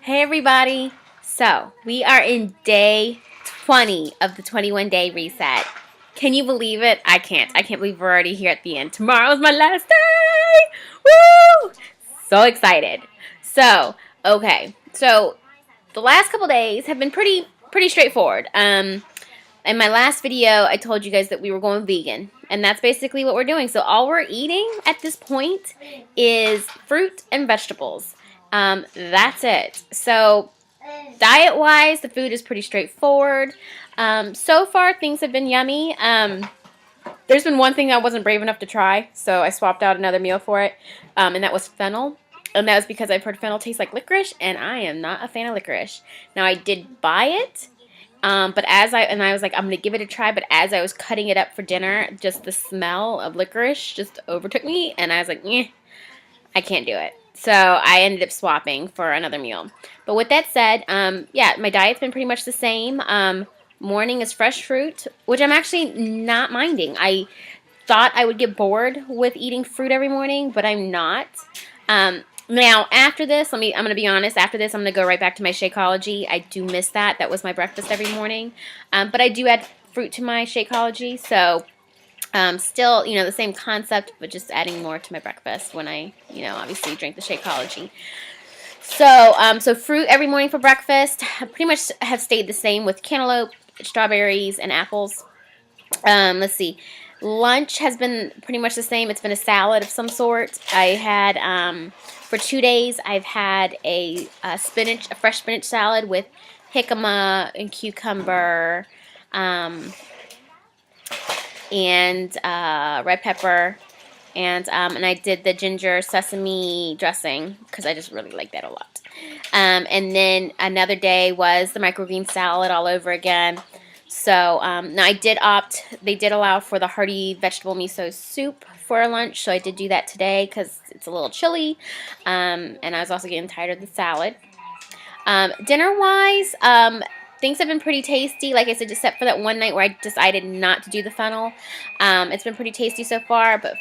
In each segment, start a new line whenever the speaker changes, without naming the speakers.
Hey everybody! So, we are in day 20 of the 21-day reset. Can you believe it? I can't. I can't believe we're already here at the end. Tomorrow's my last day! Woo! So excited. So, okay. So, the last couple days have been pretty straightforward. In my last video, I told you guys that we were going vegan, and that's basically what we're doing. So all we're eating at this point is fruit and vegetables. That's it. So diet-wise, the food is pretty straightforward. So far, things have been yummy. There's been one thing I wasn't brave enough to try, so I swapped out another meal for it, and that was fennel. And that was because I've heard fennel tastes like licorice, and I am not a fan of licorice. Now, I did buy it. But I was like, I'm going to give it a try, but as I was cutting it up for dinner, just the smell of licorice just overtook me, and I was like, I can't do it. So I ended up swapping for another meal. But with that said, yeah, my diet's been pretty much the same. Morning is fresh fruit, which I'm actually not minding. I thought I would get bored with eating fruit every morning, but I'm not. Now, after this, I'm going to be honest, after this, I'm going to go right back to my Shakeology. I do miss that. That was my breakfast every morning. But I do add fruit to my Shakeology, so still, the same concept, but just adding more to my breakfast when I, obviously drink the Shakeology. So fruit every morning for breakfast. I pretty much have stayed the same with cantaloupe, strawberries, and apples. Let's see. Lunch has been pretty much the same. It's been a salad of some sort. I had, for 2 days, I've had a fresh spinach salad with jicama and cucumber, and red pepper, and I did the ginger sesame dressing because I just really like that a lot. And then another day was the microgreen salad all over again. So now they did allow for the hearty vegetable miso soup for lunch, so I did do that today because it's a little chilly, and I was also getting tired of the salad. Dinner-wise, things have been pretty tasty, like I said, except for that one night where I decided not to do the fennel. It's been pretty tasty so far, but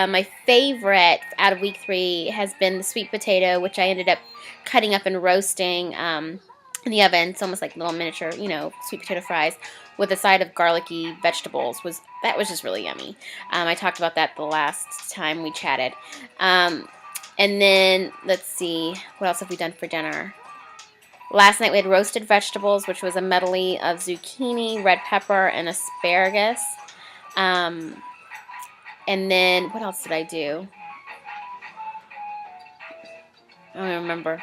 my favorite out of week 3 has been the sweet potato, which I ended up cutting up and roasting in the oven. It's almost like little miniature, sweet potato fries with a side of garlicky vegetables. That was just really yummy. I talked about that the last time we chatted. And then, let's see, what else have we done for dinner? Last night we had roasted vegetables, which was a medley of zucchini, red pepper, and asparagus. And then, what else did I do? I don't even remember.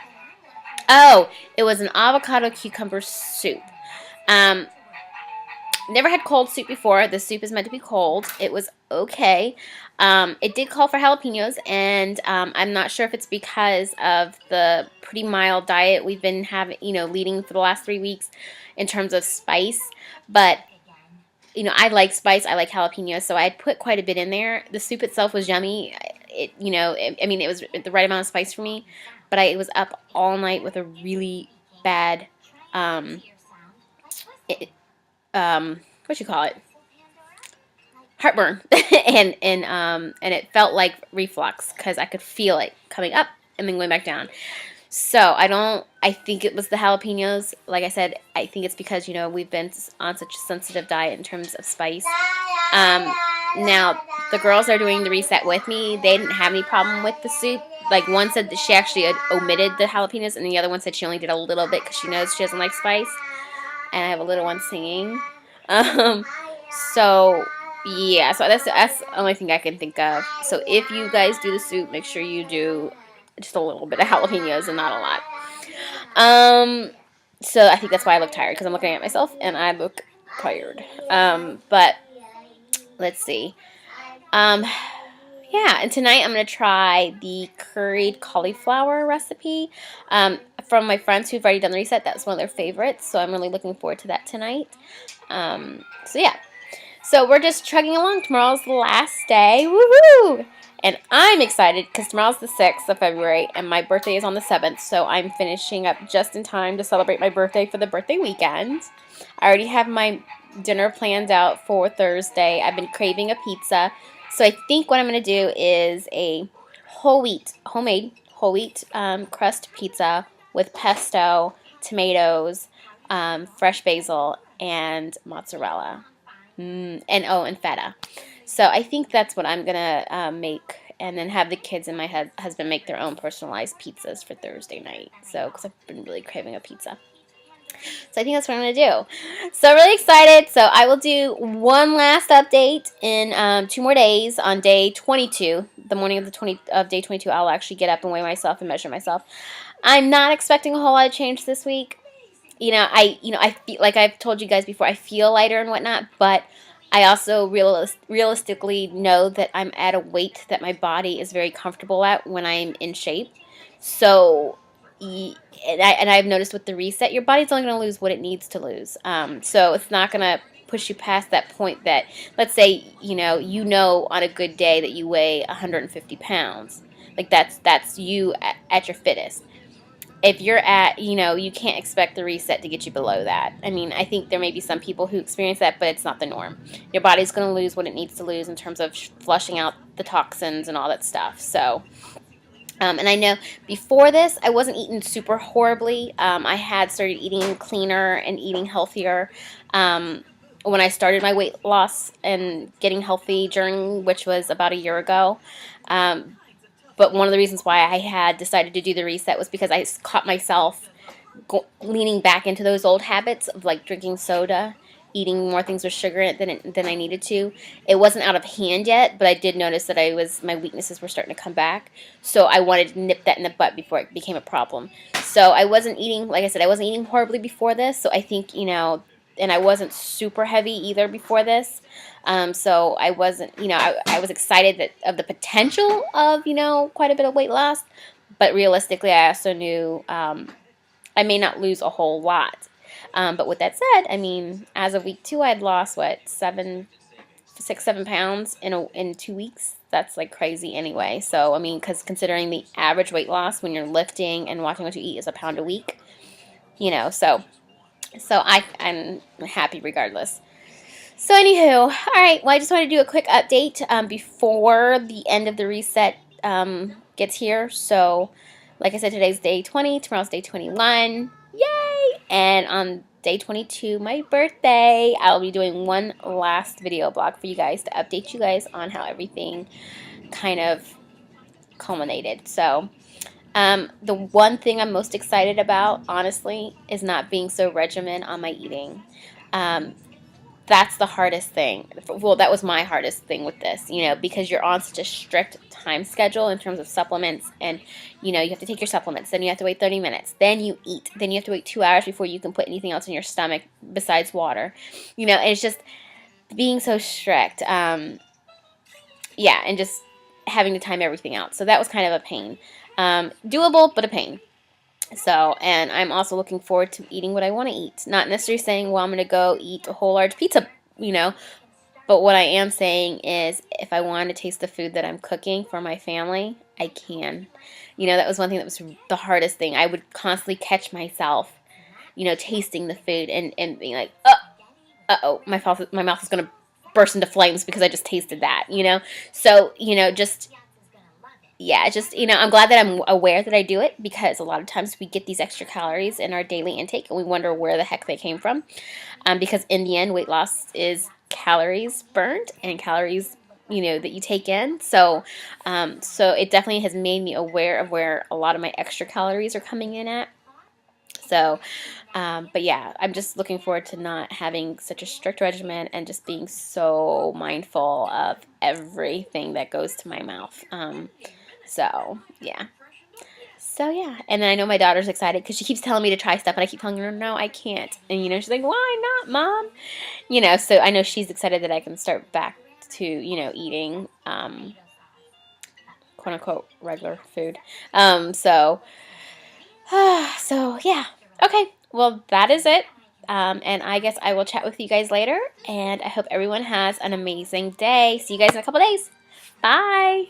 Oh, it was an avocado cucumber soup. Never had cold soup before. The soup is meant to be cold. It was okay. It did call for jalapenos, and I'm not sure if it's because of the pretty mild diet we've been having, leading for the last 3 weeks in terms of spice. But, I like spice. I like jalapenos, so I put quite a bit in there. The soup itself was yummy. It was the right amount of spice for me, but I was up all night with a really bad, what you call it? Heartburn. and it felt like reflux because I could feel it coming up and then going back down. So I think it was the jalapenos. Like I said, I think it's because, we've been on such a sensitive diet in terms of spice. Now, the girls are doing the reset with me. They didn't have any problem with the soup. Like, one said that she actually had omitted the jalapenos, and the other one said she only did a little bit because she knows she doesn't like spice. And I have a little one singing. So yeah, so that's the only thing I can think of. So if you guys do the soup, make sure you do just a little bit of jalapenos and not a lot. So I think that's why I look tired, because I'm looking at myself and I look tired. But let's see. Yeah, and tonight I'm going to try the curried cauliflower recipe from my friends who've already done the reset. That's one of their favorites, so I'm really looking forward to that tonight. So yeah, so we're just chugging along. Tomorrow's the last day. Woohoo! And I'm excited because tomorrow's the 6th of February and my birthday is on the 7th, so I'm finishing up just in time to celebrate my birthday for the birthday weekend. I already have my dinner planned out for Thursday. I've been craving a pizza. So I think what I'm going to do is a homemade whole wheat crust pizza with pesto, tomatoes, fresh basil, and mozzarella. And feta. So I think that's what I'm gonna make, and then have the kids and my husband make their own personalized pizzas for Thursday night. So, because I've been really craving a pizza. So I think that's what I'm going to do. So really excited. So I will do one last update in 2 more days on day 22. The morning of day 22, I'll actually get up and weigh myself and measure myself. I'm not expecting a whole lot of change this week. I feel like I've told you guys before, I feel lighter and whatnot, but I also realistically know that I'm at a weight that my body is very comfortable at when I'm in shape. So, and I've noticed with the reset, your body's only going to lose what it needs to lose. So it's not going to push you past that point that, let's say, on a good day that you weigh 150 pounds. Like that's you at your fittest. If you're at, you can't expect the reset to get you below that. I mean, I think there may be some people who experience that, but it's not the norm. Your body's going to lose what it needs to lose in terms of flushing out the toxins and all that stuff. So, and I know before this, I wasn't eating super horribly. I had started eating cleaner and eating healthier when I started my weight loss and getting healthy journey, which was about a year ago. But one of the reasons why I had decided to do the reset was because I caught myself leaning back into those old habits of like drinking soda, eating more things with sugar in it than I needed to. It wasn't out of hand yet, but I did notice that my weaknesses were starting to come back. So I wanted to nip that in the butt before it became a problem. So I wasn't eating, like I said, I wasn't eating horribly before this. So I think, and I wasn't super heavy either before this. So I wasn't, I was excited of the potential of, quite a bit of weight loss. But realistically, I also knew I may not lose a whole lot. But with that said, I mean, as of week 2, I'd lost, 7 pounds in 2 weeks. That's like crazy anyway. So, I mean, because considering the average weight loss when you're lifting and watching what you eat is a pound a week, so I'm happy regardless. So anywho, all right, well, I just wanted to do a quick update before the end of the reset gets here. So, like I said, today's day 20, tomorrow's day 21, yay! And on day 22, my birthday, I'll be doing one last video blog for you guys to update you guys on how everything kind of culminated. So, the one thing I'm most excited about, honestly, is not being so regimented on my eating. That's the hardest thing. Well, that was my hardest thing with this, because you're on such a strict time schedule in terms of supplements, and, you have to take your supplements, then you have to wait 30 minutes, then you eat, then you have to wait 2 hours before you can put anything else in your stomach besides water, and it's just being so strict, and just having to time everything out. So that was kind of a pain. Doable, but a pain. So, and I'm also looking forward to eating what I want to eat. Not necessarily saying, well, I'm going to go eat a whole large pizza, But what I am saying is, if I want to taste the food that I'm cooking for my family, I can. That was one thing that was the hardest thing. I would constantly catch myself, tasting the food and being like, uh-oh, my mouth is going to burst into flames because I just tasted that, So, just... yeah, I'm glad that I'm aware that I do it, because a lot of times we get these extra calories in our daily intake and we wonder where the heck they came from. Because in the end, weight loss is calories burned and calories, that you take in. So, so it definitely has made me aware of where a lot of my extra calories are coming in at. So, but yeah, I'm just looking forward to not having such a strict regimen and just being so mindful of everything that goes to my mouth. So, yeah. So, yeah. And then I know my daughter's excited because she keeps telling me to try stuff, and I keep telling her, no, I can't. And, she's like, why not, Mom? So I know she's excited that I can start back to, eating, quote-unquote, regular food. So, yeah. Okay. Well, that is it. And I guess I will chat with you guys later. And I hope everyone has an amazing day. See you guys in a couple days. Bye.